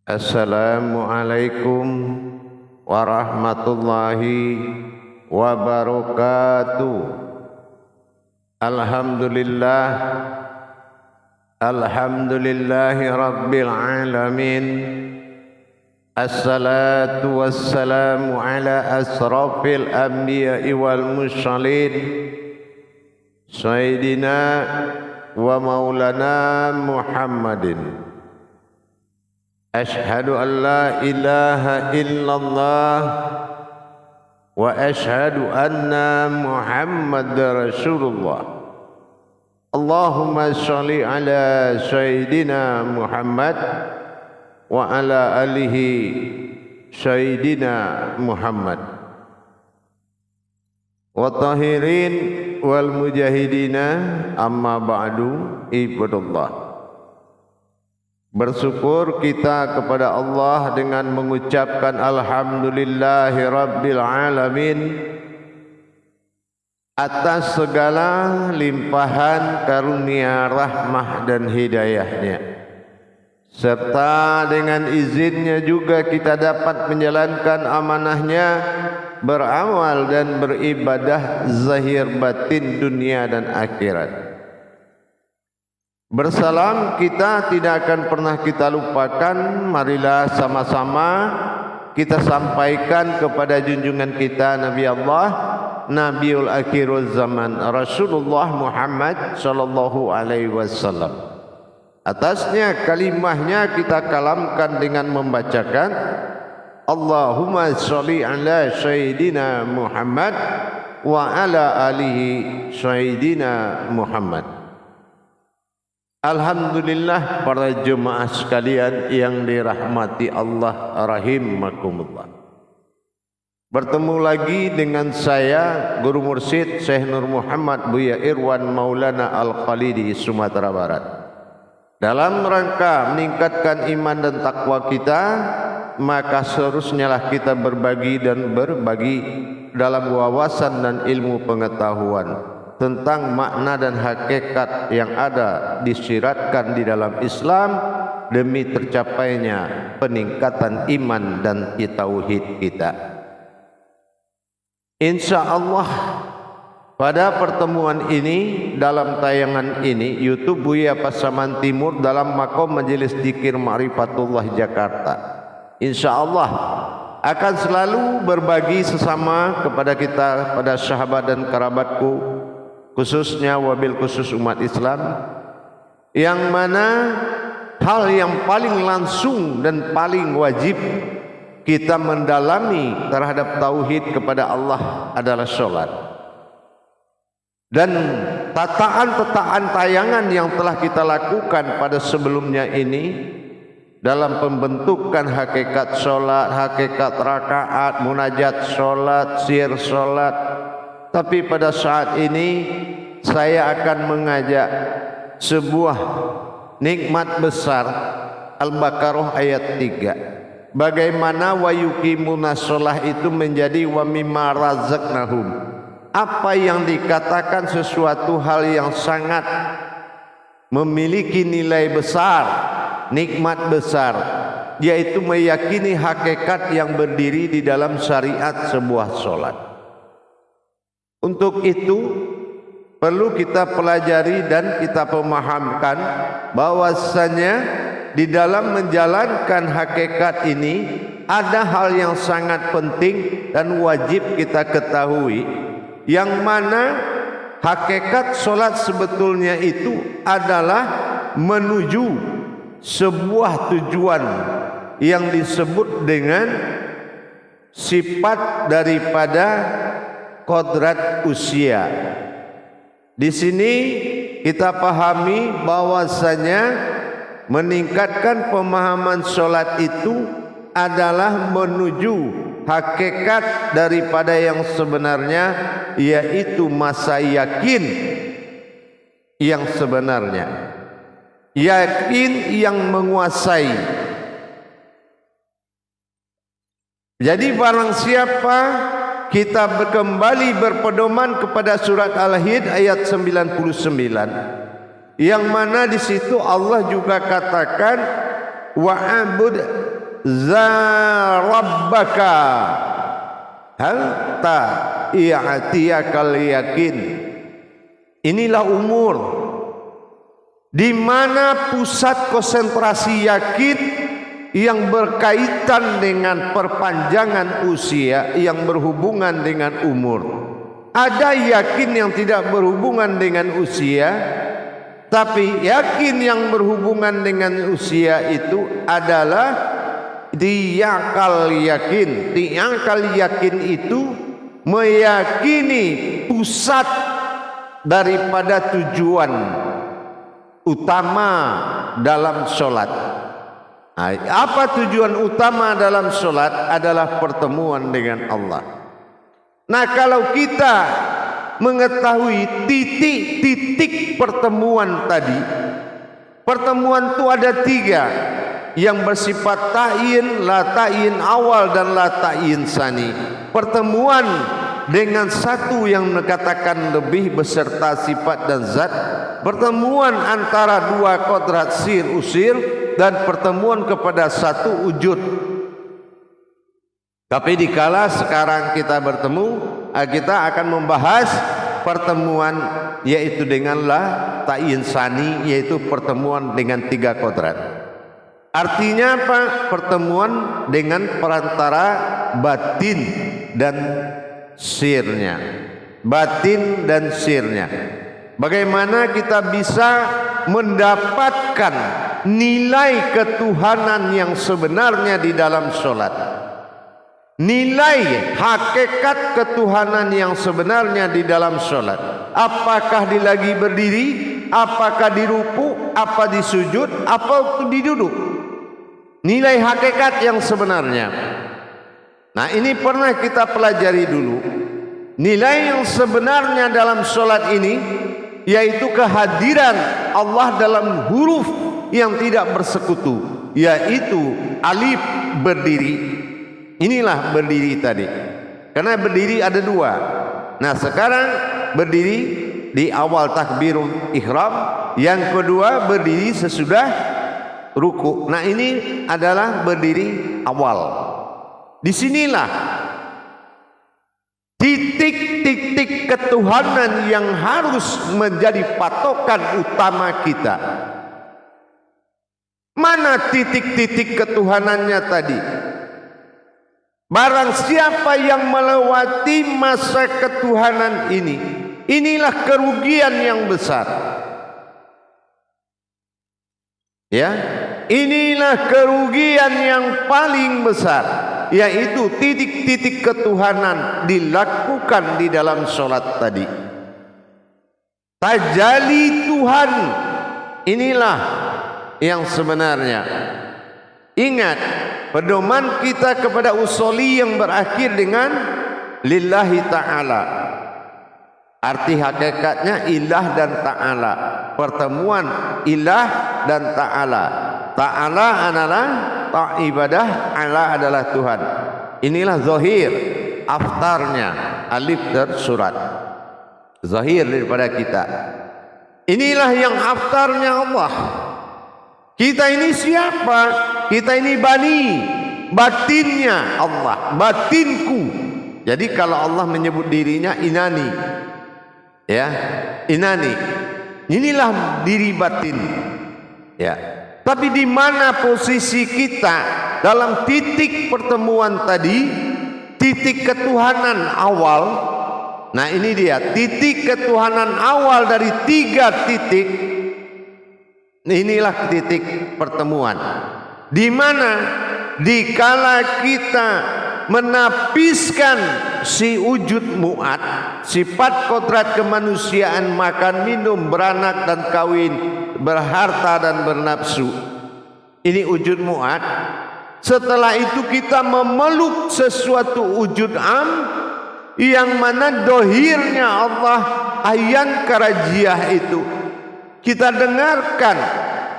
Assalamualaikum warahmatullahi wabarakatuh. Alhamdulillah, alhamdulillahi rabbil alamin. Assalatu wassalamu ala asrafil anbiya'i wal mursalin Sayyidina wa maulana Muhammadin. Ashhadu an la ilaha illallah wa ashhadu anna Muhammadar Rasulullah. Allahumma sholli ala Sayyidina Muhammad wa ala alihi Sayyidina Muhammad. Wa tahirin wal mujahidina amma ba'du ibadallah. Bersyukur kita kepada Allah dengan mengucapkan alhamdulillahi rabbil alamin atas segala limpahan karunia rahmah dan hidayahnya, serta dengan izinnya juga kita dapat menjalankan amanahnya, beramal dan beribadah zahir batin dunia dan akhirat. Bersalam kita tidak akan pernah kita lupakan. Marilah sama-sama kita sampaikan kepada junjungan kita Nabi Allah, Nabiul Akhirul Zaman, Rasulullah Muhammad sallallahu alaihi wasallam. Atasnya kalimahnya kita kalamkan dengan membacakan Allahumma sholli ala Sayyidina Muhammad wa ala alihi Sayyidina Muhammad. Alhamdulillah para jemaah sekalian yang dirahmati Allah rahimakumullah. Bertemu lagi dengan saya Guru Mursyid Syekh Nur Muhammad Buya Irwan Maulana Al-Khalidi Sumatera Barat. Dalam rangka meningkatkan iman dan takwa kita, maka seharusnya lah kita berbagi dalam wawasan dan ilmu pengetahuan tentang makna dan hakikat yang ada disiratkan di dalam Islam demi tercapainya peningkatan iman dan tauhid kita. InsyaAllah pada pertemuan ini, dalam tayangan ini YouTube Buya Pasaman Timur dalam makom Majelis Dzikir Ma'rifatullah Jakarta, InsyaAllah akan selalu berbagi sesama kepada kita, pada sahabat dan kerabatku, khususnya wabil khusus umat Islam, yang mana hal yang paling langsung dan paling wajib kita mendalami terhadap tauhid kepada Allah adalah sholat. Dan tataan-tataan tayangan yang telah kita lakukan pada sebelumnya ini dalam pembentukan hakikat sholat, hakikat rakaat, munajat sholat, sir sholat. Tapi pada saat ini saya akan mengajak sebuah nikmat besar, Al-Baqarah ayat 3. Bagaimana wa yuqimuna shalah itu menjadi wa mimma razaqnahum. Apa yang dikatakan sesuatu hal yang sangat memiliki nilai besar, nikmat besar, yaitu meyakini hakikat yang berdiri di dalam syariat sebuah sholat. Untuk itu perlu kita pelajari dan kita pemahamkan bahwasanya di dalam menjalankan hakikat ini ada hal yang sangat penting dan wajib kita ketahui, yang mana hakikat solat sebetulnya itu adalah menuju sebuah tujuan yang disebut dengan sifat daripada kodrat usia. Di sini kita pahami bahwasanya meningkatkan pemahaman sholat itu adalah menuju hakikat daripada yang sebenarnya, yaitu masa yakin yang sebenarnya, yakin yang menguasai. Jadi barang siapa kita kembali berpedoman kepada surat Al-Hijr ayat 99, yang mana di situ Allah juga katakan wa'abud za rabbaka hal ta i'tiyakal yakin. Inilah umur di mana pusat konsentrasi yakin yang berkaitan dengan perpanjangan usia yang berhubungan dengan umur. Ada yakin yang tidak berhubungan dengan usia, tapi yakin yang berhubungan dengan usia itu adalah diakal yakin. Diakal yakin itu meyakini pusat daripada tujuan utama dalam sholat. Apa tujuan utama dalam sholat? Adalah pertemuan dengan Allah. Nah, kalau kita mengetahui titik-titik pertemuan tadi, pertemuan itu ada 3 yang bersifat ta'yin, la ta'yin awal dan la ta'yin sani. Pertemuan dengan satu yang mengatakan lebih beserta sifat dan zat, pertemuan antara 2 kodrat sir usir, dan pertemuan kepada satu wujud. Tapi dikala sekarang kita bertemu, kita akan membahas pertemuan yaitu dengan la ta'yin sani, yaitu pertemuan dengan 3 kodrat. Artinya apa? Pertemuan dengan perantara batin dan sirnya. Batin dan sirnya. Bagaimana kita bisa mendapatkan nilai ketuhanan yang sebenarnya di dalam sholat? Nilai hakikat ketuhanan yang sebenarnya di dalam sholat. Apakah lagi berdiri? Apakah di ruku? Apa di sujud? Apa di duduk? Nilai hakikat yang sebenarnya. Nah, ini pernah kita pelajari dulu. Nilai yang sebenarnya dalam sholat ini yaitu kehadiran Allah dalam huruf yang tidak bersekutu, yaitu alif berdiri. Inilah berdiri tadi. Karena berdiri ada 2. Nah, sekarang berdiri di awal takbirul ihram, yang kedua berdiri sesudah ruku. Nah, ini adalah berdiri awal. Disinilah titik-titik ketuhanan yang harus menjadi patokan utama kita. Mana titik-titik ketuhanannya tadi? Barang siapa yang melewati masa ketuhanan ini, inilah kerugian yang besar. Ya, inilah kerugian yang paling besar, yaitu titik-titik ketuhanan dilakukan di dalam sholat tadi. Tajalli Tuhan, inilah yang sebenarnya. Ingat, pedoman kita kepada usuli yang berakhir dengan lillahi ta'ala. Arti hakikatnya ilah dan ta'ala. Pertemuan ilah dan ta'ala. Ta'ala adalah ibadah, Allah adalah Tuhan. Inilah zahir aftarnya alif dan surat. Zahir daripada kita. Inilah yang aftarnya Allah. Kita ini siapa? Kita ini bani, batinnya Allah, batinku. Jadi kalau Allah menyebut dirinya inani, ya, inani, inilah diri batin, ya. Tapi di mana posisi kita dalam titik pertemuan tadi, titik ketuhanan awal? Nah, ini dia titik ketuhanan awal dari 3 titik. Inilah titik pertemuan. Di mana dikala kita menapiskan si wujud mu'ad, sifat kodrat kemanusiaan, makan, minum, beranak dan kawin, berharta dan bernafsu, ini wujud mu'ad. Setelah itu kita memeluk sesuatu wujud am, yang mana dohirnya Allah, ayan karajiah itu kita dengarkan.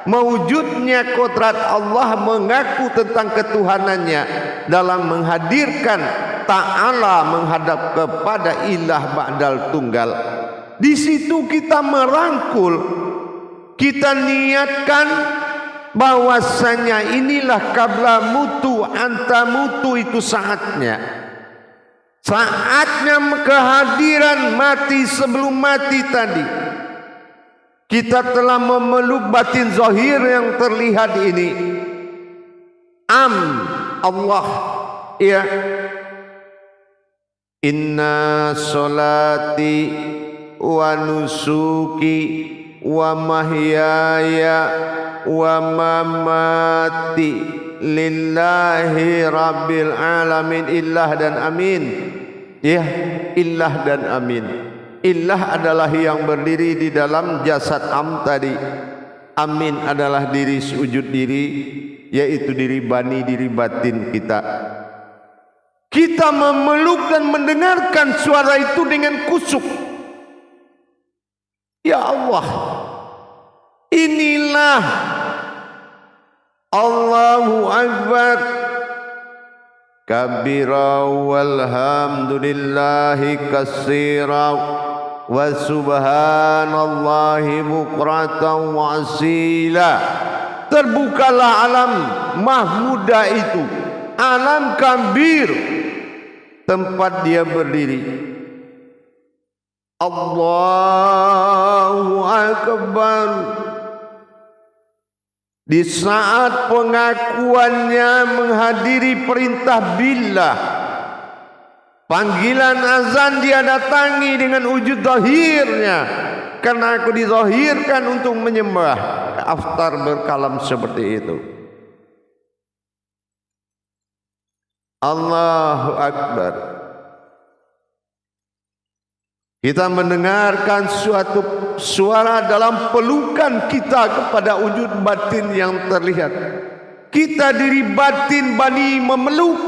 Mewujudnya kodrat Allah mengaku tentang ketuhanannya dalam menghadirkan ta'ala menghadap kepada ilah ba'dal tunggal. Di situ kita merangkul, kita niatkan bahwasanya inilah qabla mutu anta mutu, itu saatnya kehadiran mati sebelum mati tadi. Kita telah memeluk batin zahir yang terlihat ini. Allah, ya. Inna solati wa nusuki wa mahyaya wa mamati lillahi rabbil alamin. Illah dan amin. Ya, illah dan amin. Illah adalah yang berdiri di dalam jasad tadi. Amin adalah diri sujud diri, yaitu diri bani, diri batin kita. Kita memeluk dan mendengarkan suara itu dengan kusuk. Ya Allah, inilah Allahu Akbar kabira walhamdulillahi katsira wa subhanallahi bukratan wa asila. Terbukalah alam mahmuda itu, alam kabir, tempat dia berdiri. Allahu Akbar. Di saat pengakuannya menghadiri perintah billah, panggilan azan dia datangi dengan wujud zahirnya, karena aku dizahirkan untuk menyembah. Aftar berkalam seperti itu. Allahu Akbar. Kita mendengarkan suatu suara dalam pelukan kita kepada wujud batin yang terlihat. Kita diri batin bani memeluk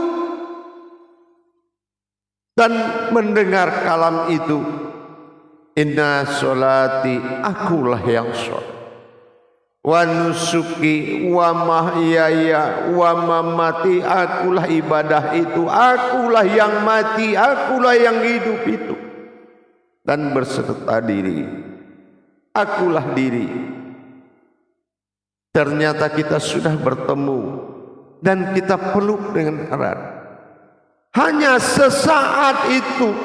dan mendengar kalam itu. Inna solati, akulah yang sholat. Wa nusuki wa mahyaya wa mamati, akulah ibadah itu. Akulah yang mati, akulah yang hidup itu. Dan berserta diri, akulah diri. Ternyata kita sudah bertemu dan kita peluk dengan erat. Hanya sesaat itu,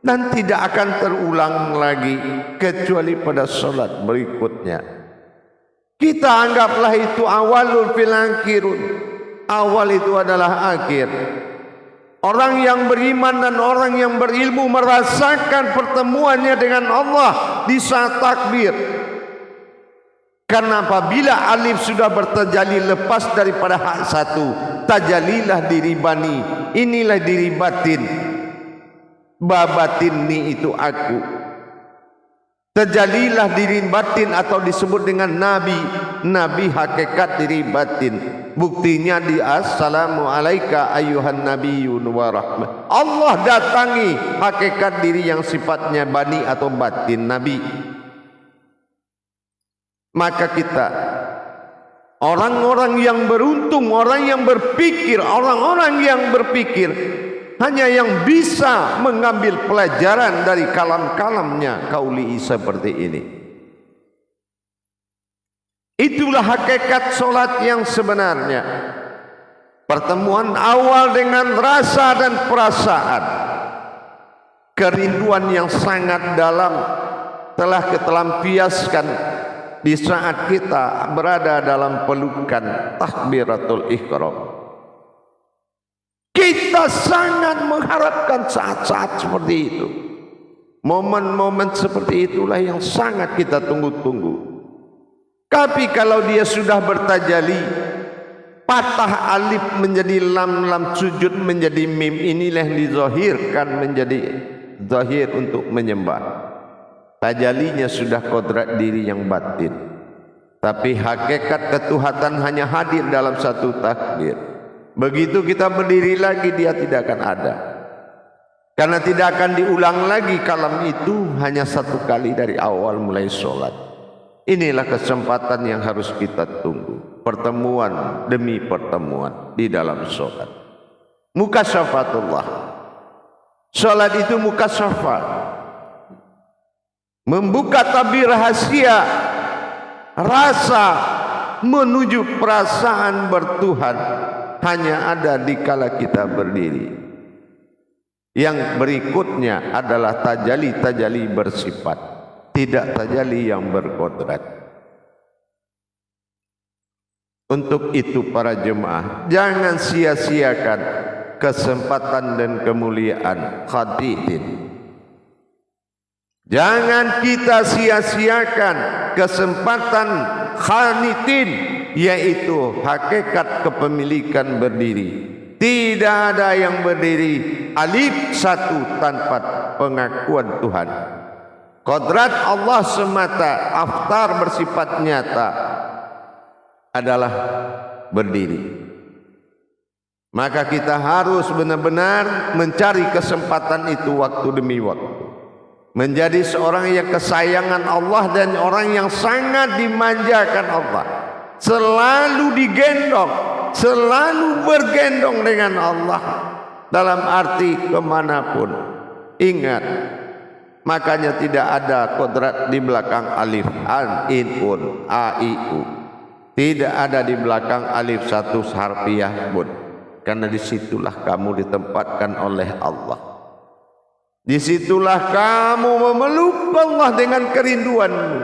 dan tidak akan terulang lagi kecuali pada salat berikutnya. Kita anggaplah itu awalul fil akhirun. Awal itu adalah akhir. Orang yang beriman dan orang yang berilmu merasakan pertemuannya dengan Allah di saat takbir. Karena apabila alif sudah bertajalli lepas daripada hak satu, tajalilah diri bani, inilah diri batin. Babatin ni itu aku. Tajalilah diri batin atau disebut dengan nabi. Nabi hakikat diri batin. Buktinya di assalamu alaika ayyuhan nabiyyun wa rahmah. Allah datangi hakikat diri yang sifatnya bani atau batin nabi. Maka kita orang-orang yang beruntung, orang yang berpikir, orang-orang yang berpikir hanya yang bisa mengambil pelajaran dari kalam-kalamnya kauli seperti ini. Itulah hakikat solat yang sebenarnya. Pertemuan awal dengan rasa dan perasaan, kerinduan yang sangat dalam telah ketelampiaskan di saat kita berada dalam pelukan takbiratul ihram. Kita sangat mengharapkan saat-saat seperti itu. Momen-momen seperti itulah yang sangat kita tunggu-tunggu. Tapi kalau dia sudah bertajali, patah alif menjadi lam, lam sujud menjadi mim, inilah yang dizahirkan menjadi zahir untuk menyembah. Tajalinya sudah kodrat diri yang batin. Tapi hakikat ketuhatan hanya hadir dalam satu takbir. Begitu kita berdiri lagi, dia tidak akan ada. Karena tidak akan diulang lagi kalam itu, hanya satu kali dari awal mulai sholat. Inilah kesempatan yang harus kita tunggu. Pertemuan demi pertemuan di dalam sholat. Mukasyafatullah. Sholat itu mukasyafat. Membuka tabir rahasia, rasa, menuju perasaan bertuhan hanya ada di kala kita berdiri. Yang berikutnya adalah tajalli bersifat, tidak tajalli yang berkodrat. Untuk itu para jemaah, jangan sia-siakan kesempatan dan kemuliaan khaditin. Jangan kita sia-siakan kesempatan khanitin, yaitu hakikat kepemilikan berdiri. Tidak ada yang berdiri alif satu tanpa pengakuan Tuhan. Kodrat Allah semata, aftar bersifat nyata adalah berdiri. Maka kita harus benar-benar mencari kesempatan itu waktu demi waktu. Menjadi seorang yang kesayangan Allah dan orang yang sangat dimanjakan Allah. Selalu digendong, selalu bergendong dengan Allah dalam arti kemanapun. Ingat, makanya tidak ada kodrat di belakang alif an, in, un, a, i, u. Tidak ada di belakang alif satu harfiah pun, karena disitulah kamu ditempatkan oleh Allah. Disitulah kamu memeluk Allah dengan kerinduanmu.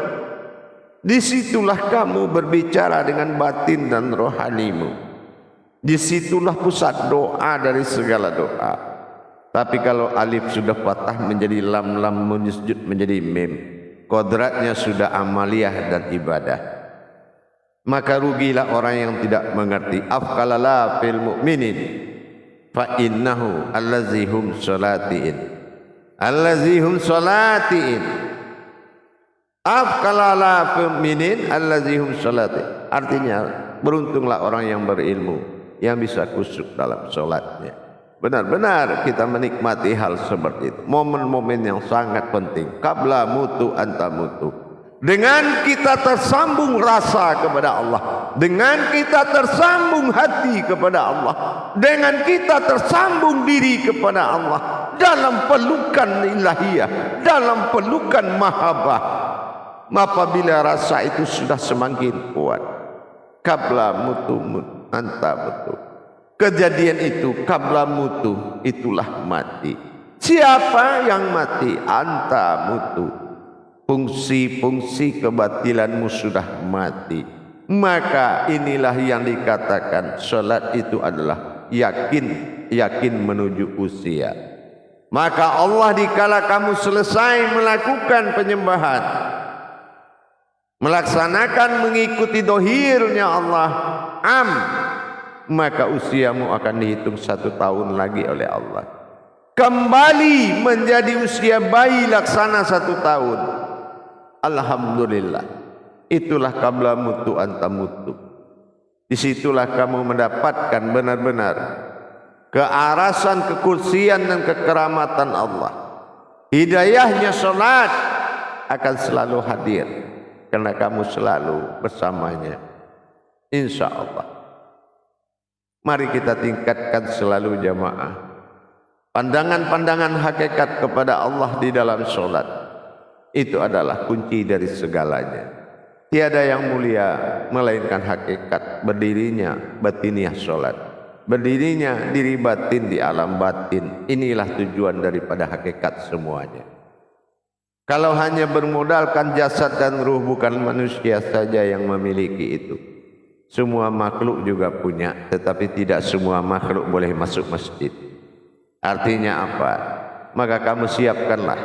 Disitulah kamu berbicara dengan batin dan rohanimu. Disitulah pusat doa dari segala doa. Tapi kalau alif sudah patah menjadi lam, lam menyusjud menjadi mim, kodratnya sudah amaliyah dan ibadah. Maka rugilah orang yang tidak mengerti. Afqalala fil mu'minin fa innahu allazihum sholatiin, allazihum sholatiin. Afqalala fil mu'minin allazihum sholatiin. Artinya beruntunglah orang yang berilmu, yang bisa khusyuk dalam sholatnya. Benar-benar kita menikmati hal seperti itu. Momen-momen yang sangat penting. Qabla mutu anta mutu. Dengan kita tersambung rasa kepada Allah, dengan kita tersambung hati kepada Allah, dengan kita tersambung diri kepada Allah dalam pelukan ilahiyah, dalam pelukan mahabbah. Apabila rasa itu sudah semakin kuat, qabla mutu anta mutu. Kejadian itu qabla mutu, itulah mati. Siapa yang mati? Anta mutu. Fungsi-fungsi kebatilanmu sudah mati. Maka inilah yang dikatakan salat itu adalah yakin menuju usia. Maka Allah dikala kamu selesai melakukan penyembahan, melaksanakan mengikuti dohirnya Allah, maka usiamu akan dihitung 1 tahun lagi oleh Allah. Kembali menjadi usia bayi laksana 1 tahun. Alhamdulillah. Itulah qabla mutu anta mutu. Disitulah kamu mendapatkan benar-benar kearasan, kekursian dan kekeramatan Allah. Hidayahnya salat akan selalu hadir karena kamu selalu bersamanya, insya Allah. Mari kita tingkatkan selalu jamaah pandangan-pandangan hakikat kepada Allah di dalam salat. Itu adalah kunci dari segalanya. Tiada yang mulia melainkan hakikat berdirinya batiniah salat, berdirinya diri batin di alam batin. Inilah tujuan daripada hakikat semuanya. Kalau hanya bermodalkan jasad dan ruh, bukan manusia saja yang memiliki itu. Semua makhluk juga punya, tetapi tidak semua makhluk boleh masuk masjid. Artinya apa? Maka kamu siapkanlah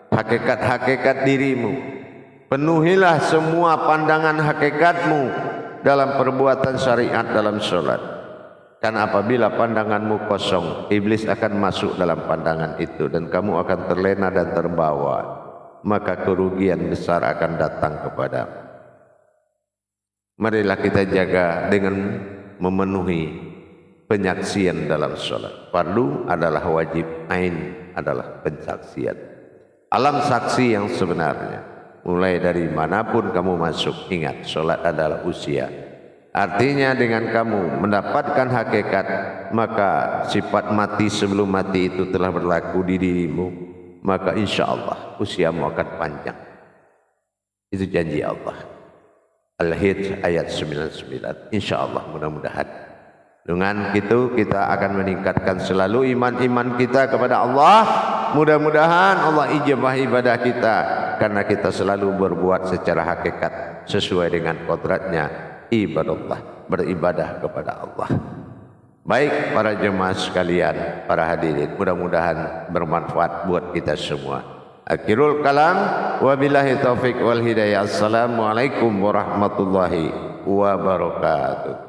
hakikat-hakikat dirimu. Penuhilah semua pandangan hakikatmu dalam perbuatan syariat dalam sholat. Karena apabila pandanganmu kosong, iblis akan masuk dalam pandangan itu dan kamu akan terlena dan terbawa. Maka kerugian besar akan datang kepadamu. Marilah kita jaga dengan memenuhi penyaksian dalam sholat. Fardu adalah wajib, ain adalah pensaksian. Alam saksi yang sebenarnya, mulai dari manapun kamu masuk, ingat sholat adalah usia. Artinya dengan kamu mendapatkan hakikat, maka sifat mati sebelum mati itu telah berlaku di dirimu, maka insya Allah usiamu akan panjang. Itu janji Allah. Al-Hijj ayat 99. Insyaallah mudah-mudahan dengan itu kita akan meningkatkan selalu iman kita kepada Allah. Mudah-mudahan Allah ijabah ibadah kita karena kita selalu berbuat secara hakikat sesuai dengan kodratnya, ibadallah, beribadah kepada Allah. Baik para jemaah sekalian, para hadirin, mudah-mudahan bermanfaat buat kita semua. Akhirul kalam, wabillahi taufik wal hidayah. Assalamualaikum warahmatullahi wabarakatuh.